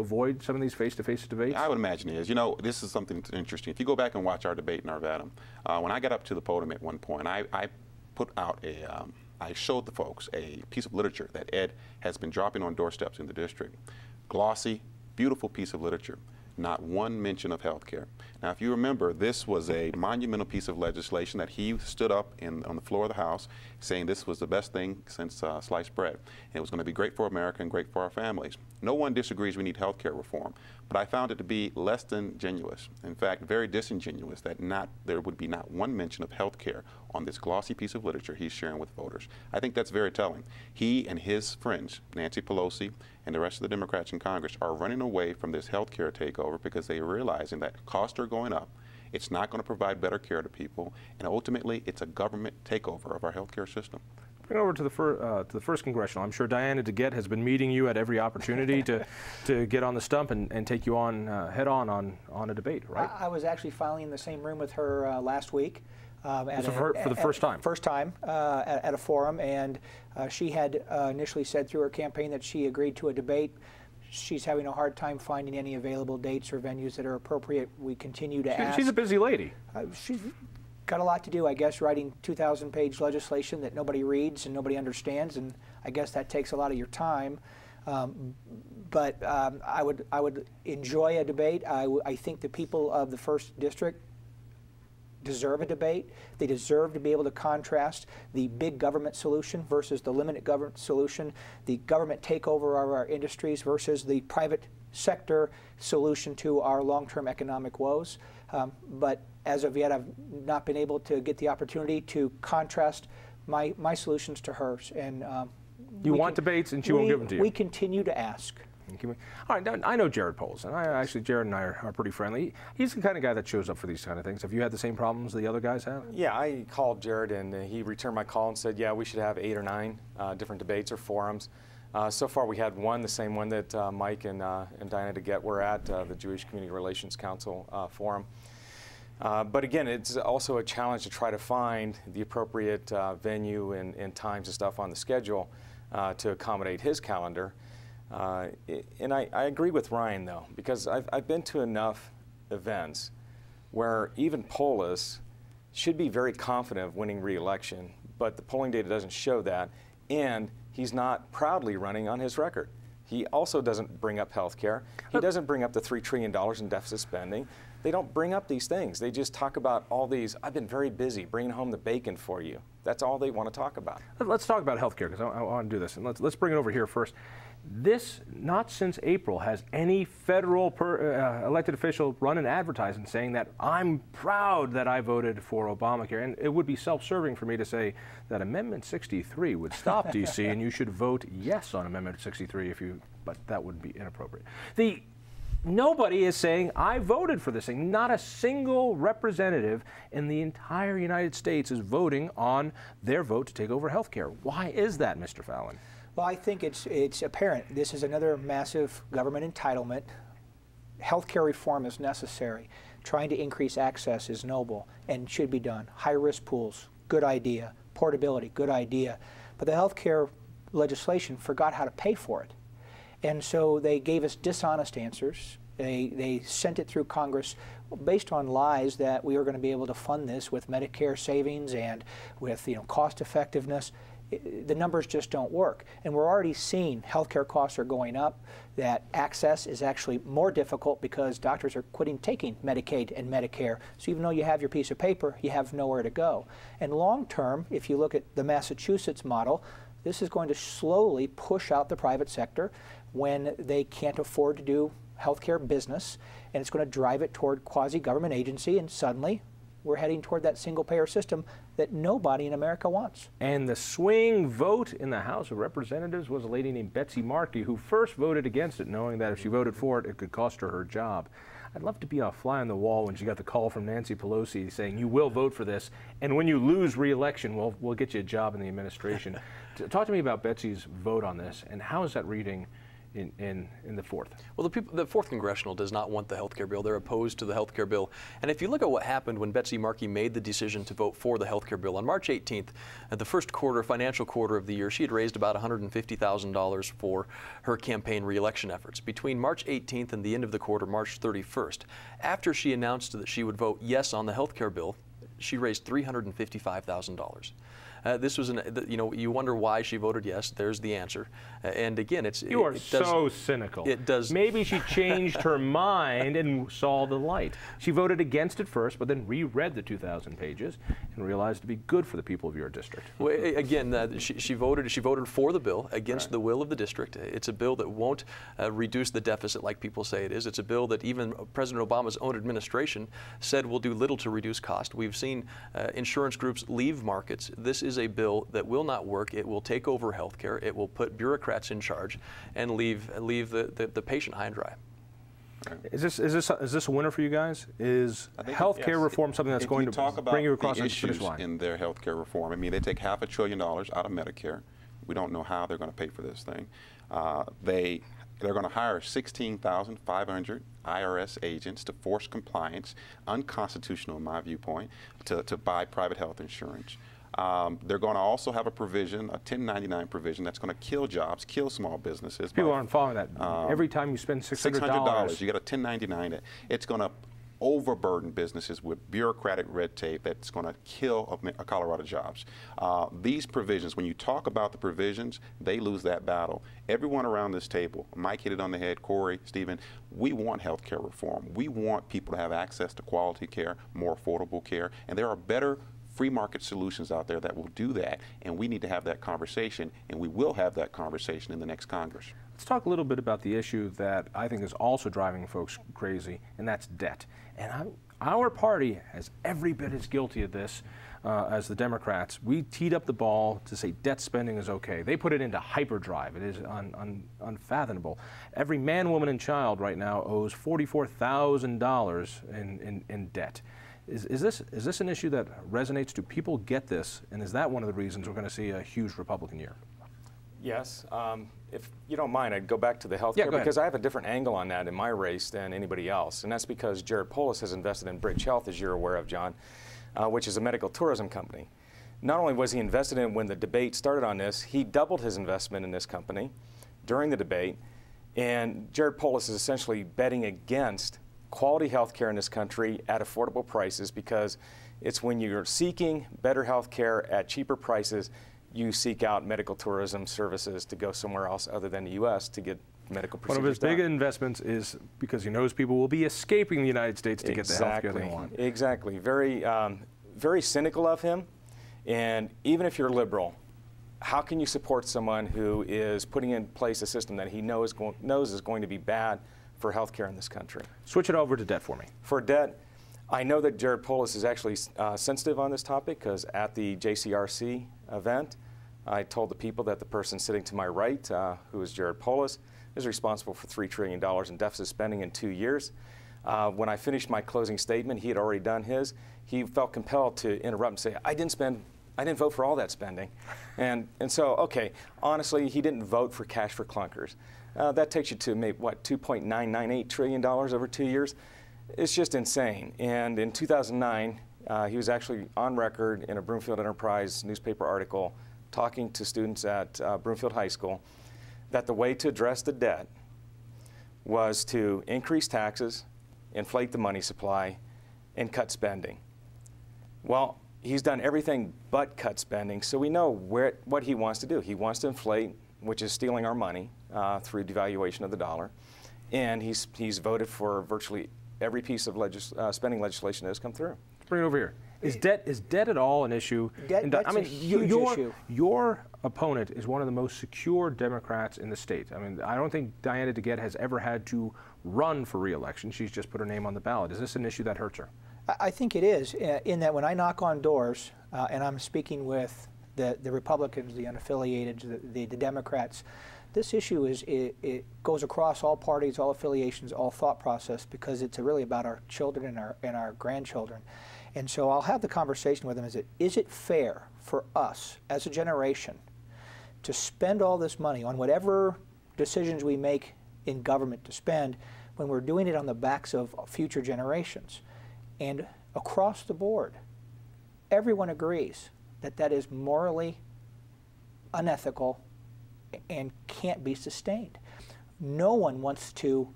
avoid some of these face-to-face debates? I would imagine he is. You know, this is something interesting. If you go back and watch our debate in Arvada, when I got up to the podium at one point, I put out I showed the folks a piece of literature that Ed has been dropping on doorsteps in the district. Glossy, beautiful piece of literature. Not one mention of health care. Now, if you remember, this was a monumental piece of legislation that he stood up on the floor of the House saying this was the best thing since sliced bread. And it was going to be great for America and great for our families. No one disagrees we need health care reform, but I found it to be less than genuous. In fact, very disingenuous that there would be not one mention of health care on this glossy piece of literature he's sharing with voters. I think that's very telling. He and his friends, Nancy Pelosi and the rest of the Democrats in Congress, are running away from this health care takeover because they are realizing that costs are going up. It's not going to provide better care to people, and ultimately, it's a government takeover of our health care system. Bring it over to the first congressional. I'm sure Diana DeGette has been meeting you at every opportunity to get on the stump and take you on head on a debate, right? I was actually finally in the same room with her last week. For the first time? First time at a forum, and she had initially said through her campaign that she agreed to a debate. She's having a hard time finding any available dates or venues that are appropriate. We continue to ask. She's a busy lady. She's got a lot to do, I guess, writing 2,000-page legislation that nobody reads and nobody understands, and I guess that takes a lot of your time. But I would enjoy a debate. I think the people of the 1st District deserve a debate. They deserve to be able to contrast the big government solution versus the limited government solution, the government takeover of our industries versus the private sector solution to our long-term economic woes. But as of yet, I've not been able to get the opportunity to contrast my solutions to hers. And you want debates, and she won't give them to you. We continue to ask. All right, I know Jared Poles, and actually Jared and I are pretty friendly. He's the kind of guy that shows up for these kind of things. Have you had the same problems the other guys have? Yeah, I called Jared, and he returned my call and said, yeah, we should have 8 or 9 different debates or forums. So far, we had one, the same one that Mike and Diana DeGette were at, the Jewish Community Relations Council forum. But again, it's also a challenge to try to find the appropriate venue and times and stuff on the schedule to accommodate his calendar. And I agree with Ryan, though, because I've been to enough events where even Polis should be very confident of winning re-election, but the polling data doesn't show that, and he's not proudly running on his record. He also doesn't bring up health care. He doesn't bring up the $3 trillion in deficit spending. They don't bring up these things. They just talk about all these, I've been very busy bringing home the bacon for you. That's all they want to talk about. Let's talk about health care, because I want to do this. And let's bring it over here first. This, not since April, has any federal elected official run an advertisement saying that I'm proud that I voted for Obamacare. And it would be self-serving for me to say that Amendment 63 would stop D.C. and you should vote yes on Amendment 63 but that would be inappropriate. Nobody is saying, I voted for this thing. Not a single representative in the entire United States is voting on their vote to take over health care. Why is that, Mr. Fallon? Well, I think it's apparent. This is another massive government entitlement. Healthcare reform is necessary. Trying to increase access is noble and should be done. High-risk pools, good idea. Portability, good idea. But the healthcare legislation forgot how to pay for it. And so they gave us dishonest answers. They sent it through Congress based on lies that we were going to be able to fund this with Medicare savings and with cost effectiveness. The numbers just don't work. And we're already seeing healthcare costs are going up, that access is actually more difficult because doctors are quitting taking Medicaid and Medicare. So even though you have your piece of paper, you have nowhere to go. And long term, if you look at the Massachusetts model, this is going to slowly push out the private sector when they can't afford to do healthcare business, and it's going to drive it toward quasi-government agency, and suddenly we're heading toward that single-payer system that nobody in America wants. And the swing vote in the House of Representatives was a lady named Betsy Markey, who first voted against it, knowing that if she voted for it, it could cost her job. I'd love to be a fly on the wall when she got the call from Nancy Pelosi saying, you will vote for this, and when you lose re-election, we'll get you a job in the administration. Talk to me about Betsy's vote on this, and how is that reading in the fourth? Well, the fourth congressional does not want the health care bill. They're opposed to the health care bill. And if you look at what happened when Betsy Markey made the decision to vote for the health care bill on March 18th, at the first financial quarter of the year, she had raised about $150,000 for her campaign re-election efforts. Between March 18th and the end of the quarter, March 31st, after she announced that she would vote yes on the health care bill, she raised $355,000. This was you wonder why she voted yes. There's the answer. And again, You are so cynical. It does. Maybe she changed her mind and saw the light. She voted against it first, but then reread the 2,000 pages and realized it'd be good for the people of your district. Well, again, she voted for the bill against the will of the district. It's a bill that won't reduce the deficit like people say it is. It's a bill that even President Obama's own administration said will do little to reduce cost. We've seen insurance groups leave markets. This is a bill that will not work. It will take over health care. It will put bureaucrats in charge and leave the patient high and dry. Is this a winner for you guys? Is health care reform something that's going to bring you across the finish line? In their health care reform, I mean, they take $500 billion out of Medicare. We don't know how they're going to pay for this thing. They're going to hire 16,500 IRS agents to force compliance, unconstitutional in my viewpoint, to buy private health insurance. They're going to also have a provision, a 1099 provision, that's going to kill jobs, kill small businesses. People aren't following that. Every time you spend $600, you get a 1099. It's going to overburden businesses with bureaucratic red tape that's going to kill Colorado jobs. These provisions, when you talk about the provisions, they lose that battle. Everyone around this table, Mike hit it on the head, Cory, Stephen, we want health care reform. We want people to have access to quality care, more affordable care, and there are better free market solutions out there that will do that, and we need to have that conversation, and we will have that conversation in the next Congress. Let's talk a little bit about the issue that I think is also driving folks crazy, and that's debt. And our party is every bit as guilty of this as the Democrats. We teed up the ball to say debt spending is okay. They put it into hyperdrive. It is unfathomable. Every man, woman, and child right now owes $44,000 in debt. Is this an issue that resonates? Do people get this? And is that one of the reasons we're going to see a huge Republican year? Yes. If you don't mind, I'd go back to the health care because I have a different angle on that in my race than anybody else. And that's because Jared Polis has invested in Bridge Health, as you're aware of, John, which is a medical tourism company. Not only was he invested in when the debate started on this, he doubled his investment in this company during the debate. And Jared Polis is essentially betting against quality health care in this country at affordable prices, because it's when you're seeking better health care at cheaper prices, you seek out medical tourism services to go somewhere else other than the U.S. to get medical procedures done. One of his big investments is because he knows people will be escaping the United States to get the health care they want. Exactly. Very, very cynical of him. And even if you're liberal, how can you support someone who is putting in place a system that he knows is going to be bad for health care in this country? Switch it over to debt for me. For debt, I know that Jared Polis is actually sensitive on this topic, because at the JCRC event, I told the people that the person sitting to my right, who is Jared Polis, is responsible for $3 trillion in deficit spending in 2 years. When I finished my closing statement, he had already done his. He felt compelled to interrupt and say, I didn't vote for all that spending. And so, okay, honestly, he didn't vote for cash for clunkers. That takes you to maybe, what, $2.998 trillion over 2 years? It's just insane. And in 2009, he was actually on record in a Broomfield Enterprise newspaper article talking to students at Broomfield High School that the way to address the debt was to increase taxes, inflate the money supply, and cut spending. Well, he's done everything but cut spending, so we know what he wants to do. He wants to inflate, which is stealing our money through devaluation of the dollar, and he's voted for virtually every piece of spending legislation that has come through. Bring it over here. Is debt at all an issue? That's a huge issue. Your opponent is one of the most secure Democrats in the state. I mean, I don't think Diana DeGette has ever had to run for re-election. She's just put her name on the ballot. Is this an issue that hurts her? I think it is, in that when I knock on doors and I'm speaking with the Republicans, the unaffiliated, the Democrats, this issue it goes across all parties, all affiliations, all thought process, because it's really about our children and our grandchildren. And so I'll have the conversation with them. Is it fair for us as a generation to spend all this money on whatever decisions we make in government to spend when we're doing it on the backs of future generations. And across the board, everyone agrees that that is morally unethical and can't be sustained. No one wants to